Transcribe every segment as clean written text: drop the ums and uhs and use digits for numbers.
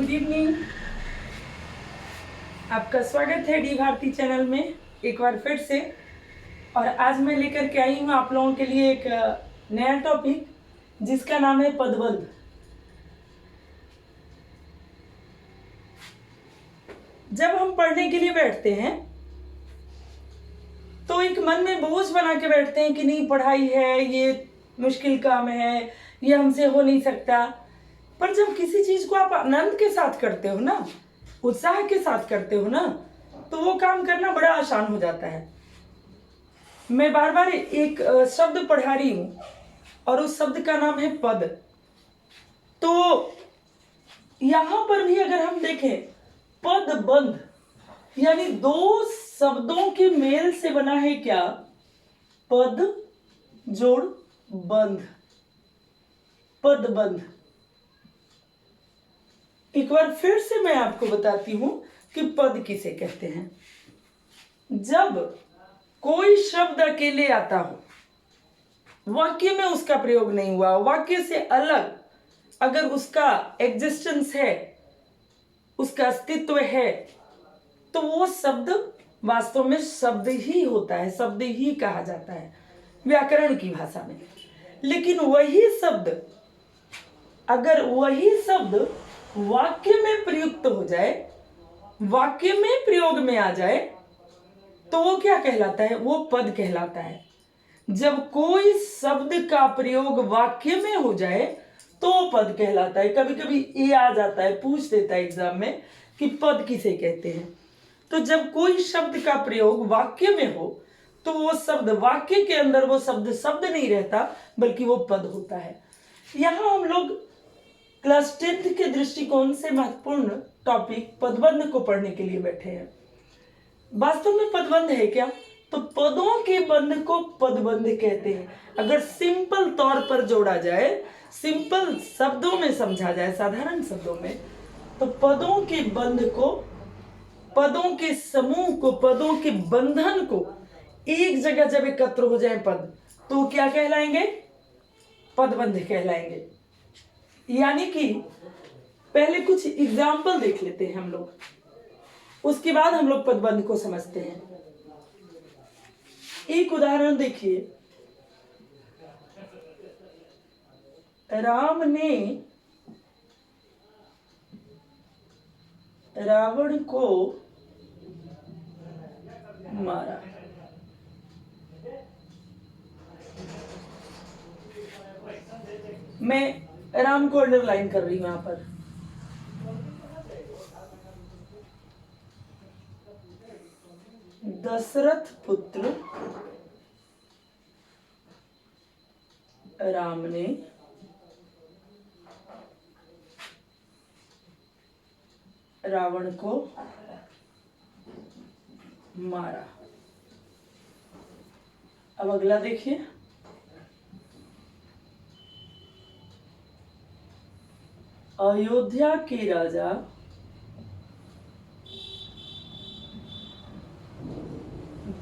Good evening. आपका स्वागत है डी भारती चैनल में एक बार फिर से। और आज मैं लेकर के आई हूँ आप लोगों के लिए एक नया टॉपिक जिसका नाम है पदबंध। जब हम पढ़ने के लिए बैठते हैं तो एक मन में बोझ बना के बैठते हैं कि नहीं, पढ़ाई है, ये मुश्किल काम है, ये हमसे हो नहीं सकता। पर जब किसी चीज को आप आनंद के साथ करते हो ना, उत्साह के साथ करते हो ना, तो वो काम करना बड़ा आसान हो जाता है। मैं बार बार एक शब्द पढ़ा रही हूं और उस शब्द का नाम है पद। तो यहां पर भी अगर हम देखें, पद बंध यानी दो शब्दों के मेल से बना है क्या? पद जोड़ बंध, पद बंध। एक बार फिर से मैं आपको बताती हूं कि पद किसे कहते हैं। जब कोई शब्द अकेले आता हो, वाक्य में उसका प्रयोग नहीं हुआ, वाक्य से अलग अगर उसका एग्जिस्टेंस है, उसका अस्तित्व है, तो वो शब्द वास्तव में शब्द ही होता है, शब्द ही कहा जाता है व्याकरण की भाषा में। लेकिन वही शब्द, अगर वही शब्द वाक्य में प्रयुक्त हो जाए, वाक्य में प्रयोग में आ जाए, तो वो क्या कहलाता है? वो पद कहलाता है। जब कोई शब्द का प्रयोग वाक्य में हो जाए तो वो पद कहलाता है। कभी कभी ये आ जाता है, पूछ देता है एग्जाम में कि पद किसे कहते हैं। तो जब कोई शब्द का प्रयोग वाक्य में हो तो वो शब्द वाक्य के अंदर, वो शब्द शब्द नहीं रहता बल्कि वो पद होता है। यहां हम लोग क्लास 10th के दृष्टिकोण से महत्वपूर्ण टॉपिक पदबंध को पढ़ने के लिए बैठे हैं। वास्तव में पदबंध है क्या? तो पदों के बंध को पदबंध कहते हैं। अगर सिंपल तौर पर जोड़ा जाए, सिंपल शब्दों में समझा जाए, साधारण शब्दों में, तो पदों के बंध को, पदों के समूह को, पदों के बंधन को एक जगह जब एकत्र हो जाए पद, तो क्या कहलाएंगे? पदबंध कहलाएंगे। यानी कि पहले कुछ एग्जाम्पल देख लेते हैं हम लोग, उसके बाद हम लोग पदबंध को समझते हैं। एक उदाहरण देखिए, राम ने रावण को मारा। मैं राम को अंडरलाइन कर रही हूं यहां पर। दशरथ पुत्र राम ने रावण को मारा। अब अगला देखिए, अयोध्या के राजा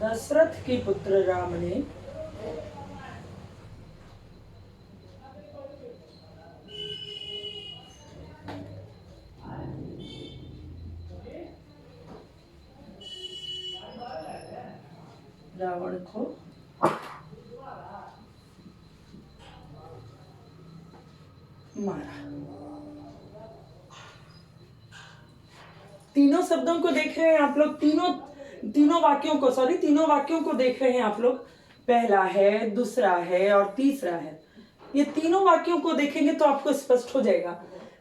दशरथ के पुत्र राम ने रावण को मारा। तीनों शब्दों को देख रहे हैं आप लोग, तीनों वाक्यों को देख रहे हैं आप लोग। पहला है, दूसरा है और तीसरा है। ये तीनों वाक्यों को देखेंगे तो आपको स्पष्ट हो जाएगा।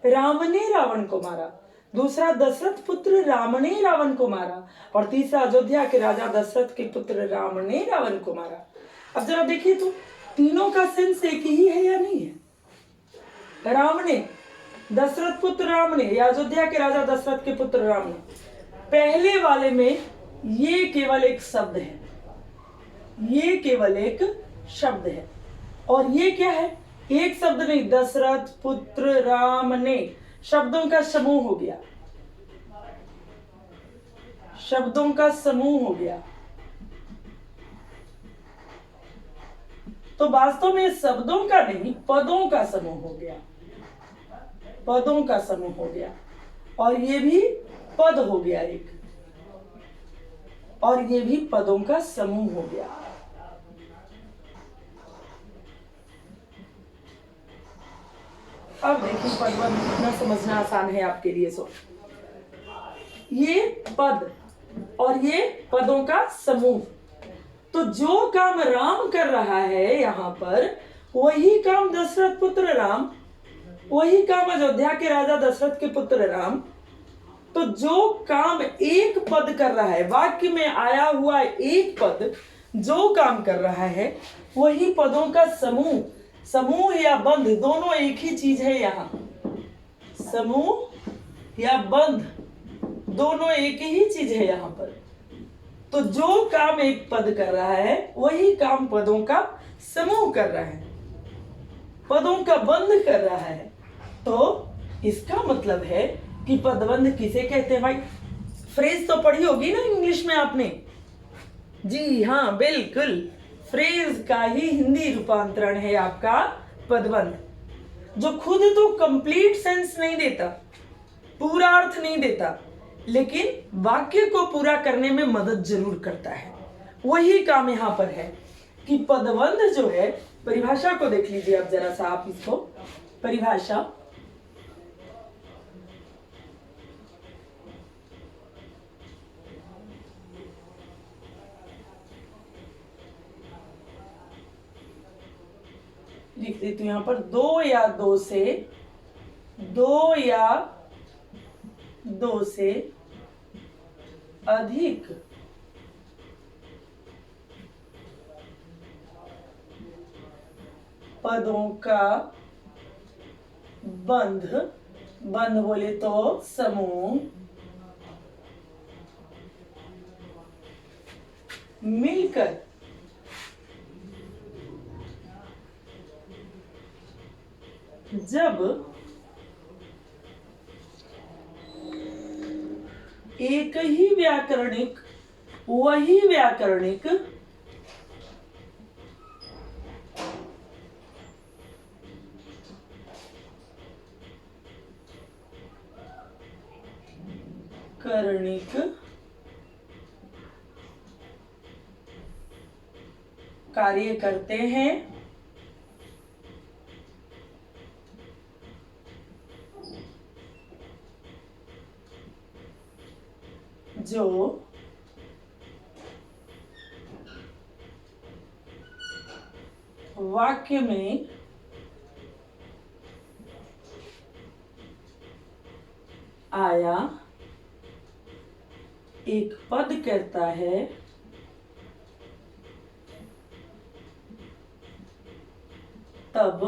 राम ने रावण को मारा, दूसरा दशरथ पुत्र राम ने रावण को मारा, और तीसरा अयोध्या के राजा दशरथ के पुत्र राम ने रावण को मारा। अब जरा देखिए तो तीनों का सेंस एक ही है या नहीं है? राम ने, दशरथ पुत्र राम ने, या अयोध्या के राजा दशरथ के पुत्र राम ने। पहले वाले में ये केवल एक शब्द है, ये केवल एक शब्द है। और ये क्या है? एक शब्द नहीं, दशरथ पुत्र राम ने, शब्दों का समूह हो गया, शब्दों का समूह हो गया। तो वास्तव में शब्दों का नहीं, पदों का समूह हो गया, पदों का समूह हो गया। और ये भी पद हो गया एक, और ये भी पदों का समूह हो गया। अब देखिए पदबंध कितना समझना आसान है आपके लिए। सो ये पद और ये पदों का समूह, तो जो काम राम कर रहा है यहाँ पर, वही काम दशरथ पुत्र राम, वही काम अयोध्या के राजा दशरथ के पुत्र राम। तो जो काम एक पद कर रहा है, वाक्य में आया हुआ एक पद जो काम कर रहा है, वही पदों का समूह, समूह या बंध दोनों एक ही चीज है। यहाँ समूह या बंध दोनों एक ही चीज है यहाँ पर। तो जो काम एक पद कर रहा है, वही काम पदों का समूह कर रहा है, पदों का बंध कर रहा है। तो इसका मतलब है कि पदबंध किसे कहते हैं भाई? फ्रेज तो पढ़ी होगी ना इंग्लिश में आपने। जी हाँ, बिल्कुल, फ्रेज का ही हिंदी रूपांतरण है आपका पदबंध, जो खुद तो कंप्लीट सेंस नहीं देता, पूरा अर्थ नहीं देता, लेकिन वाक्य को पूरा करने में मदद जरूर करता है। वही काम यहाँ पर है कि पदबंध जो है, परिभाषा को देख लीजिए अब जरा सा आप इसको। परिभाषा, लिख देती हूं यहां पर, दो या दो से अधिक पदों का बंध, बंध बोले तो समूह, मिलकर जब एक ही व्याकरणिक, वही व्याकरणिक कर्णिक कार्य करते हैं, जो वाक्य में आया एक पद कहता है, तब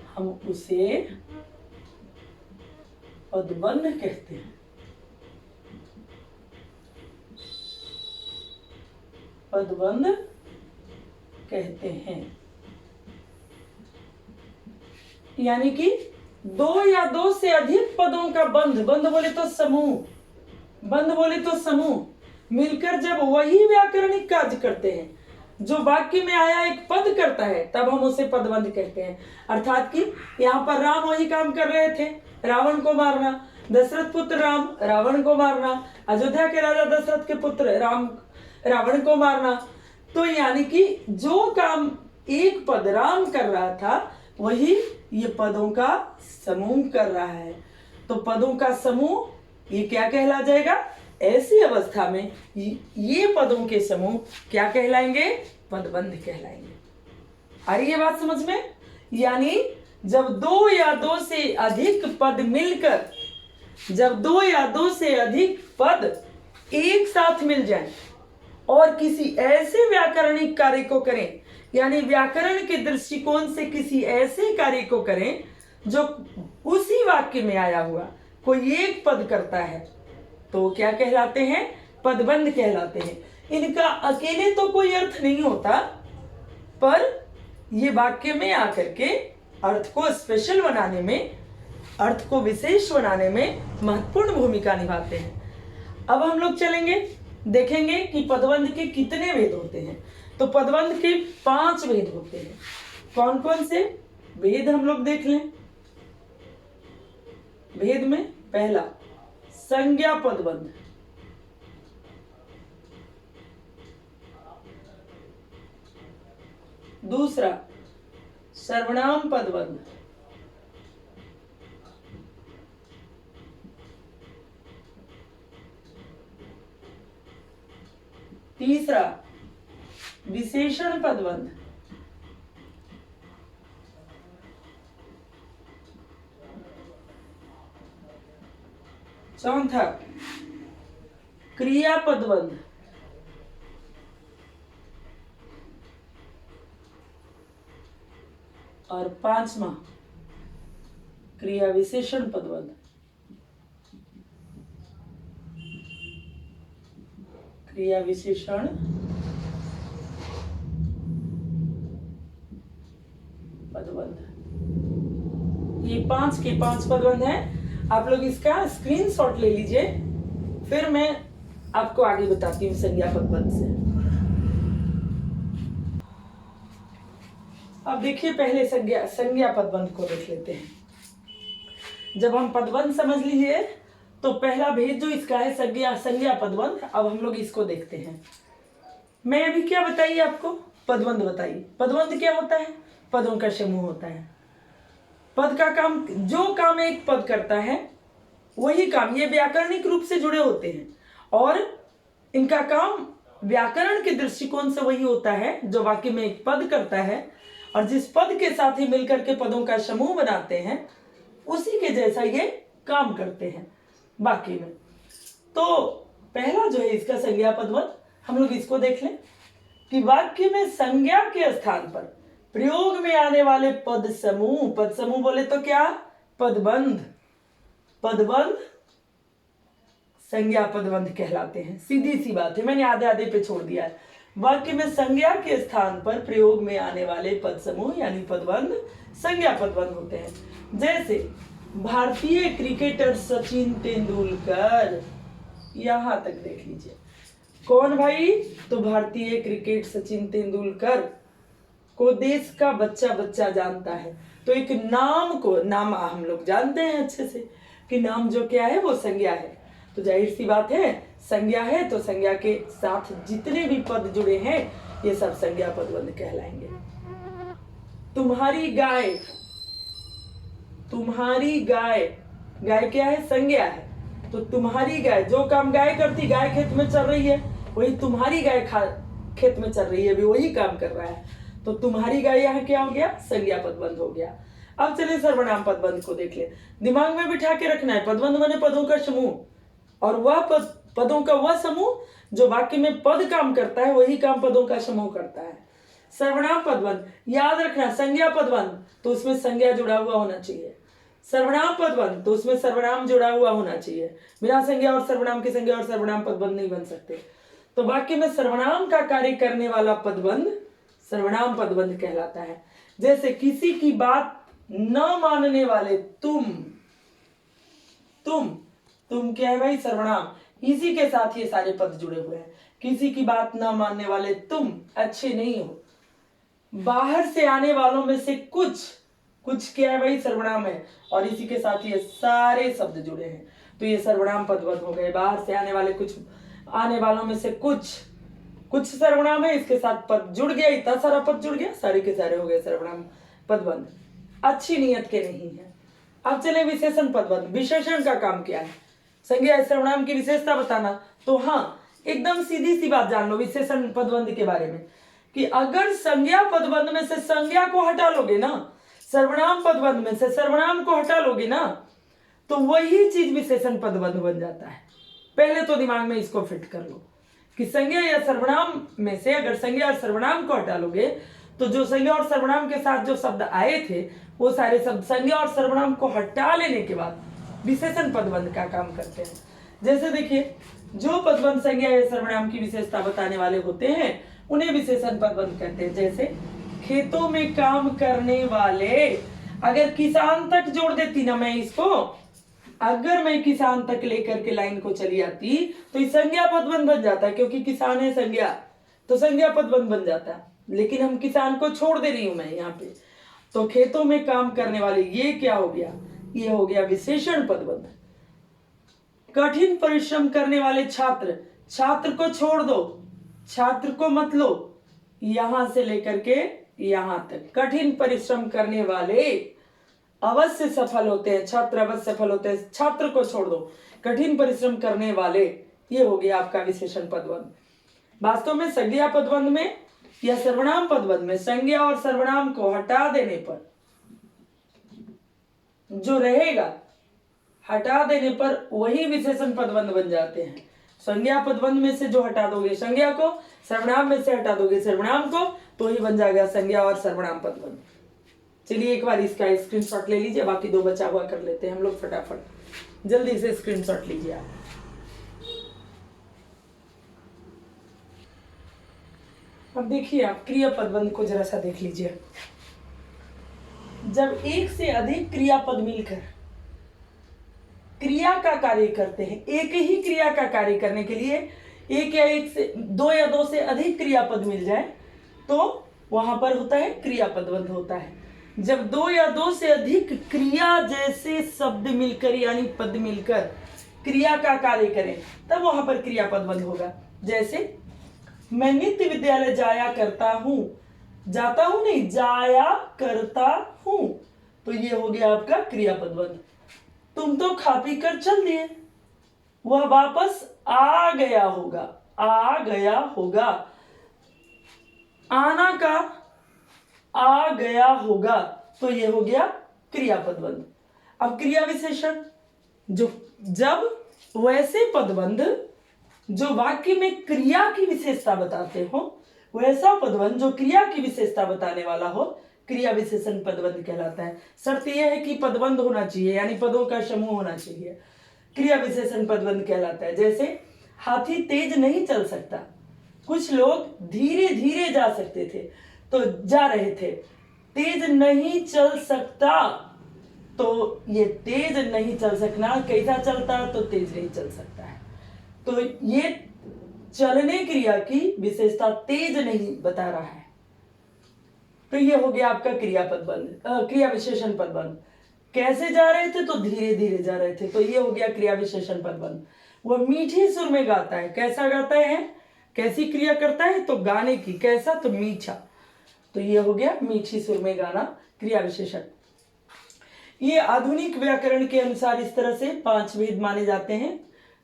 हम उसे पदबंध कहते हैं। पदबंध कहते हैं, यानी कि दो या दो से अधिक पदों का बंध, बंध बोले तो समूह, बंध बोले तो समूह मिलकर जब वही व्याकरणिक कार्य करते हैं, जो वाक्य में आया एक पद करता है, तब हम उसे पदबंध कहते हैं। अर्थात कि यहाँ पर राम वही काम कर रहे थे, रावण को मारना, दशरथ पुत्र राम रावण को मारना, अयोध्या के राजा दशरथ के पुत्र राम रावण को मारना। तो यानी कि जो काम एक पद राम कर रहा था, वही ये पदों का समूह कर रहा है। तो पदों का समूह ये क्या कहला जाएगा? ऐसी अवस्था में ये पदों के समूह क्या कहलाएंगे? पदबंध कहलाएंगे। आ रही है बात समझ में? यानी जब दो या दो से अधिक पद मिलकर, जब दो या दो से अधिक पद एक साथ मिल जाएं और किसी ऐसे व्याकरणिक कार्य को करें, यानी व्याकरण के दृष्टिकोण से किसी ऐसे कार्य को करें जो उसी वाक्य में आया हुआ कोई एक पद करता है, तो क्या कहलाते हैं? पदबंध कहलाते हैं। इनका अकेले तो कोई अर्थ नहीं होता, पर ये वाक्य में आकर के अर्थ को स्पेशल बनाने में, अर्थ को विशेष बनाने में महत्वपूर्ण भूमिका निभाते हैं। अब हम लोग चलेंगे, देखेंगे कि पदबंध के कितने भेद होते हैं। तो पदबंध के 5 भेद होते हैं। कौन कौन से भेद हम लोग देख लें। भेद में पहला संज्ञा पदबंध, दूसरा सर्वनाम पदबंध, तीसरा विशेषण पदबंध, चौथा क्रिया पदबंध, और पांचवा क्रिया विशेषण पदबंध। क्रिया विशेषण पदबंध, ये 5 के 5 पदबंध हैं। आप लोग इसका स्क्रीनशॉट ले लीजिए, फिर मैं आपको आगे बताती हूँ संज्ञा पदबंध से। अब देखिए पहले संज्ञा पदबंध को देख लेते हैं। जब हम पदबंध समझ लीजिए तो पहला भेद जो इसका है संज्ञा पदबंध। अब हम लोग इसको देखते हैं। मैं अभी क्या बताइए आपको, पदबंध बताइए। पदबंध क्या होता है? पदों का समूह होता है। पद का काम, जो काम एक पद करता है वही काम, ये व्याकरणिक रूप से जुड़े होते हैं और इनका काम व्याकरण के दृष्टिकोण से वही होता है जो वाक्य में एक पद करता है और जिस पद के साथ ही मिलकर के पदों का समूह बनाते हैं उसी के जैसा ये काम करते हैं वाक्य में। तो पहला जो है इसका संज्ञा पदबंध, हम लोग इसको देख लें कि वाक्य में संज्ञा के स्थान पर प्रयोग में आने वाले पद समूह बोले तो क्या? पदबंध। पदबंध संज्ञा पदबंध कहलाते हैं। सीधी सी बात है, मैंने आधे आधे पे छोड़ दिया है। वाक्य में संज्ञा के स्थान पर प्रयोग में आने वाले पद समूह यानी पदबंध संज्ञा पदबंध होते हैं। जैसे भारतीय क्रिकेटर सचिन तेंदुलकर, यहां तक देख लीजिए। कौन भाई? तो भारतीय क्रिकेट सचिन तेंदुलकर को देश का बच्चा बच्चा जानता है। तो एक नाम हम लोग जानते हैं अच्छे से कि नाम जो क्या है वो संज्ञा है। तो जाहिर सी बात है संज्ञा है तो संज्ञा के साथ जितने भी पद जुड़े हैं ये सब संज्ञा पदबंध कहलाएंगे। तुम्हारी गाय, तुम्हारी गाय, गाय क्या है? संज्ञा है। तो तुम्हारी गाय, जो काम गाय करती, गाय खेत में चल रही है, वही तुम्हारी गाय खेत में चल रही है, भी वही काम कर रहा है। तो तुम्हारी गाय यहाँ क्या हो गया? संज्ञा पदबंध हो गया। अब चलिए सर्वनाम पदबंध को देख ले। दिमाग में बिठा के रखना है, पदबंध माने पदों का समूह और वह पदों का वह समूह जो वाक्य में पद काम करता है वही काम पदों का समूह करता है। सर्वनाम पदबंध याद रखना, संज्ञा पदबंध तो उसमें संज्ञा जुड़ा हुआ होना चाहिए, सर्वनाम पदबंध तो उसमें सर्वनाम जुड़ा हुआ होना चाहिए। बिना संज्ञा और सर्वनाम की संज्ञा और सर्वनाम पदबंध नहीं बन सकते। तो वाक्य में सर्वनाम का कार्य करने वाला पदबंध सर्वनाम पदबंध कहलाता है। जैसे किसी की बात न मानने वाले तुम क्या है भाई? सर्वनाम। इसी के साथ ये सारे पद जुड़े हुए हैं। किसी की बात न मानने वाले तुम अच्छे नहीं हो। बाहर से आने वालों में से कुछ क्या है भाई? सर्वनाम है और इसी के साथ ये सारे शब्द जुड़े हैं तो ये सर्वनाम पदबंध हो गए। बाहर से आने वाले कुछ, आने वालों में से कुछ सर्वनाम है, इसके साथ पद जुड़ गया, इतना सारा पद जुड़ गया, सारे के सारे हो गए सर्वनाम पदबंध। अच्छी नियत के नहीं है। अब चले विशेषण पदबंध। विशेषण का काम क्या है? संज्ञा सर्वनाम की विशेषता बताना। तो हाँ, एकदम सीधी सी बात जान लो विशेषण पदबंध के बारे में कि अगर संज्ञा पदबंध में से संज्ञा को हटा लोगे ना, सर्वनाम पदबंध में से सर्वनाम को हटा लोगे ना, तो वही चीज विशेषण पदबंध बन जाता है। पहले तो दिमाग में इसको फिट कर लो कि संज्ञा या सर्वनाम में से अगर संज्ञा और सर्वनाम को हटा लोगे तो जो संज्ञा और सर्वनाम के साथ जो शब्द आए थे वो सारे शब्द संज्ञा और सर्वनाम को हटा लेने के बाद विशेषण पदबंध का काम करते हैं। जैसे देखिए, जो पदबंध संज्ञा या सर्वनाम की विशेषता बताने वाले होते हैं उन्हें विशेषण पदबंध कहते हैं। जैसे खेतों में काम करने वाले, अगर किसान तक जोड़ देती ना मैं इसको, अगर मैं किसान तक लेकर के लाइन को चली आती तो ये संज्ञा पदबंध बन जाता है, क्योंकि किसान है संज्ञा तो संज्ञा पदबंध बन जाता है। लेकिन हम किसान को छोड़ दे रही हूं मैं यहाँ पे, तो खेतों में काम करने वाले, ये क्या हो गया? ये हो गया विशेषण पदबंध। कठिन परिश्रम करने वाले छात्र, छात्र को छोड़ दो, छात्र को मत लो, यहां से लेकर के यहां तक कठिन परिश्रम करने वाले अवश्य सफल होते हैं, छात्र अवश्य सफल होते हैं, छात्र को छोड़ दो, कठिन परिश्रम करने वाले, ये हो गया आपका विशेषण पदबंध। वास्तव में संज्ञा पदबंध में या सर्वनाम पदबंध में संज्ञा और सर्वनाम को हटा देने पर जो रहेगा, हटा देने पर वही विशेषण पदबंध बन जाते हैं। संज्ञा पदबंध में से जो हटा दोगे संज्ञा को, सर्वनाम में से हटा दोगे सर्वनाम को, तो ही बन जाएगा संज्ञा और सर्वनाम पदबंध। चलिए एक बार इसका स्क्रीनशॉट ले लीजिए, बाकी दो बचा हुआ कर लेते हैं हम लोग फटाफट, जल्दी से स्क्रीनशॉट लीजिए आप। अब देखिए आप क्रिया पदबंध को जरा सा देख लीजिए। जब एक से अधिक क्रियापद मिलकर क्रिया का कार्य करते हैं, एक ही क्रिया का कार्य करने के लिए एक या एक से दो या दो से अधिक क्रियापद मिल जाए तो वहां पर होता है क्रिया पदबंध होता है। जब दो या दो से अधिक क्रिया जैसे शब्द मिलकर यानी पद मिलकर क्रिया का कार्य करें तब वहां पर क्रिया पदबंध होगा। जैसे मैं नित्य विद्यालय जाया करता हूं, जाता हूं नहीं, जाया करता हूं, तो ये हो गया आपका क्रिया पदबंध। तुम तो खा पी कर चल दिए, वह वापस आ गया होगा, आ गया होगा, आना का आ गया होगा, तो ये हो गया क्रिया पदबंध। अब क्रिया विशेषण, जो जब वैसे पदबंध जो वाक्य में क्रिया की विशेषता बताते हो, वैसा पदबंध जो क्रिया की विशेषता बताने वाला हो, क्रिया विशेषण पदबंध कहलाता है। शर्त यह है कि पदबंध होना चाहिए, यानी पदों का समूह होना चाहिए, क्रिया विशेषण पदबंध कहलाता है। जैसे हाथी तेज नहीं चल सकता, कुछ लोग धीरे धीरे जा सकते थे तो जा रहे थे, तेज नहीं चल सकता, तो ये तेज नहीं चल सकना कैसा चलता, तो तेज नहीं चल सकता है, तो ये चलने क्रिया की विशेषता तेज नहीं बता रहा है, तो ये हो गया आपका क्रिया पदबंध, क्रिया विशेषण पदबंध। कैसे जा रहे थे, तो धीरे धीरे जा रहे थे, तो ये हो गया क्रिया विशेषण पदबंध। वह मीठे सुर में गाता है, कैसा गाता है, कैसी क्रिया करता है, तो गाने की, कैसा, तो मीठा, तो ये हो गया मीठी सुर में गाना, क्रिया विशेषण। ये आधुनिक व्याकरण के अनुसार इस तरह से 5 भेद माने जाते हैं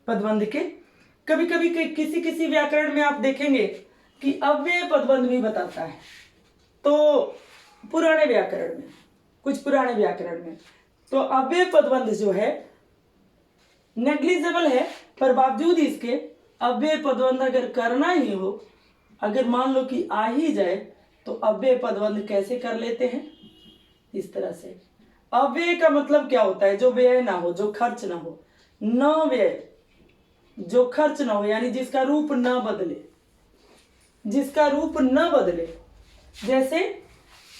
पदबंध के। कभी कभी किसी किसी व्याकरण में आप देखेंगे कि अव्यय पदबंध भी बताता है, तो पुराने व्याकरण में, कुछ पुराने व्याकरण में तो अव्यय पदबंध जो है नेग्लिजिबल है, पर बावजूद इसके अव्यय पदबंध अगर करना ही हो, अगर मान लो कि आ ही जाए, तो अव्यय पदबंध कैसे कर लेते हैं, इस तरह से। अव्यय का मतलब क्या होता है, जो व्यय ना हो, जो खर्च ना हो, न व्यय, जो खर्च ना हो, यानी जिसका रूप न बदले, जिसका रूप न बदले। जैसे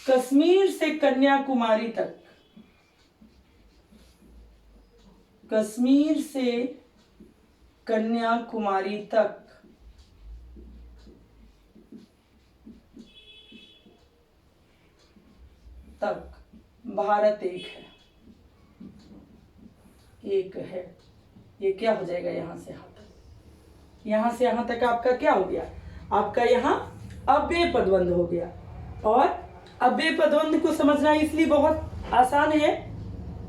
कश्मीर से कन्याकुमारी तक, कश्मीर से कन्याकुमारी तक, भारत एक है, एक है, ये क्या हो जाएगा, यहां से यहां तक, यहां से यहां तक आपका क्या हो गया, आपका यहां अव्यय पदबंध हो गया। और अव्यय पदबंध को समझना इसलिए बहुत आसान है,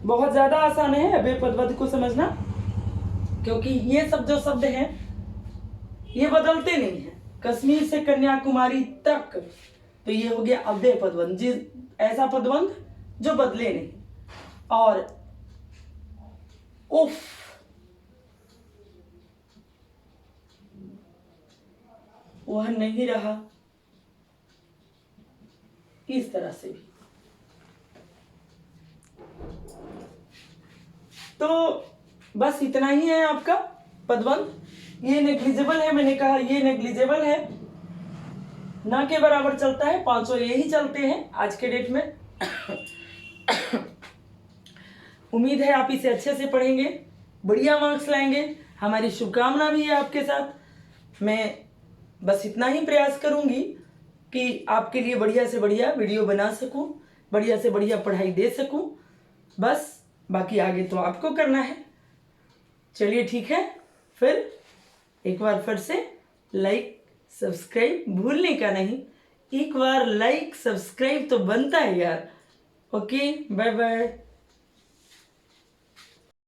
बहुत ज्यादा आसान है अव्यय पदबंध को समझना, क्योंकि ये सब जो शब्द हैं ये बदलते नहीं है। कश्मीर से कन्याकुमारी तक, तो ये हो गया अव्यय पदबंध, ऐसा पदबंध जो बदले नहीं। और उफ, वह नहीं रहा, इस तरह से भी। तो बस इतना ही है आपका पदबंध। ये नेग्लिजिबल है, मैंने कहा ये नेग्लिजिबल है, ना के बराबर चलता है, 500 यही चलते हैं आज के डेट में। उम्मीद है आप इसे अच्छे से पढ़ेंगे, बढ़िया मार्क्स लाएंगे, हमारी शुभकामना भी है आपके साथ। मैं बस इतना ही प्रयास करूंगी कि आपके लिए बढ़िया से बढ़िया वीडियो बना सकूं, बढ़िया से बढ़िया पढ़ाई दे सकूं। बस बाकी आगे तो आपको करना है। चलिए ठीक है, फिर एक बार फिर से लाइक सब्सक्राइब भूलने का नहीं, एक बार लाइक सब्सक्राइब तो बनता है यार। Okay, bye bye.